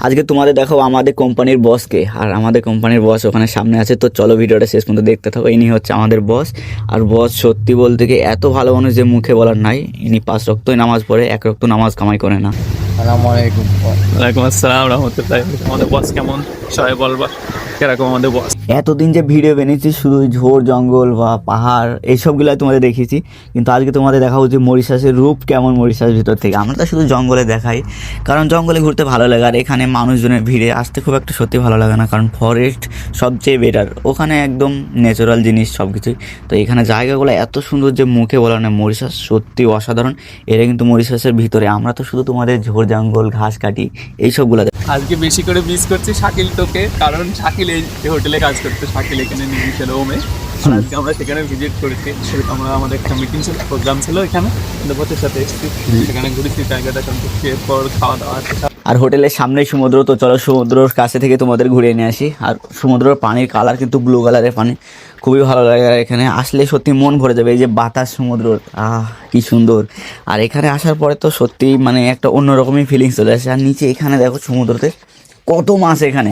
আজকে তোমাদের দেখাবো আমাদের কোম্পানির বসকে, আর আমাদের কোম্পানির বস ওখানে সামনে আছে। তো চলো ভিডিওটা শেষ পর্যন্ত দেখতে থাকো। ইনি হচ্ছে আমাদের বস। আর বস সত্যি বলতে কি এত ভালো মানুষ যে মুখে বলার নাই। ইনি 5 রক্তই নামাজ পড়ে, 1 রক্ত নামাজ কামাই করে না। আসসালামাইকুম। ওয়ালাইকুম আসসালাম রহমতুল্লাহ। আমাদের বস কেমন সবাই বলবা, কিরকম আমাদের বস? এতদিন যে ভিডিও বানিয়েছি শুধু ঝোড় জঙ্গল বা পাহাড় এইসবগুলো তোমাদের দেখিয়েছি, কিন্তু আজকে তোমাদের দেখাবো যে মরিশাসের রূপ কেমন মরিশাস ভিতর থেকে। আমরা তো শুধু জঙ্গলে দেখাই, কারণ জঙ্গলে ঘুরতে ভালো লাগে, আর এখানে মানুষজনের ভিড়ে আসতে খুব একটা সত্যি ভালো লাগে না, কারণ ফরেস্ট সবচেয়ে বেটার। ওখানে একদম ন্যাচারাল জিনিস সব কিছুই। তো এখানে জায়গাগুলো এত সুন্দর যে মুখে বলা না। মরিশাস সত্যি অসাধারণ। এটা কিন্তু মরিশাসের ভিতরে। আমরা তো শুধু তোমাদের ঝোড় জঙ্গল ঘাস কাটি এইসবগুলো। আজকে বেশি করে মিস করছি শাকিল তোকে, কারণ শাকিল এই হোটেলে কাজ করতে, শাকিল এখানে নিয়ে গেছিল ওমে। আর আজকে আমরা সেখানে ভিজিট করেছি। আমরা আমাদের একটা মিটিং ছিল, প্রোগ্রাম ছিল এখানে, বসের সাথে এসেছি, সেখানে ঘুরেছি জায়গাটা সন্তুষ্টি, এরপর খাওয়া দাওয়া আছে। আর হোটেলের সামনেই সমুদ্র। তো চলো সমুদ্রর কাছে থেকে তোমাদের ঘুরিয়ে নিয়ে আসি। আর সমুদ্রের পানির কালার কিন্তু ব্লু কালারের পানি, খুবই ভালো লাগে। আর এখানে আসলে সত্যি মন ভরে যাবে। এই যে বাতাস সমুদ্র, কি সুন্দর। আর এখানে আসার পরে তো সত্যি মানে একটা অন্যরকমই ফিলিংস চলে আসে। আর নিচে এখানে দেখো সমুদ্রতে কত মাছ এখানে।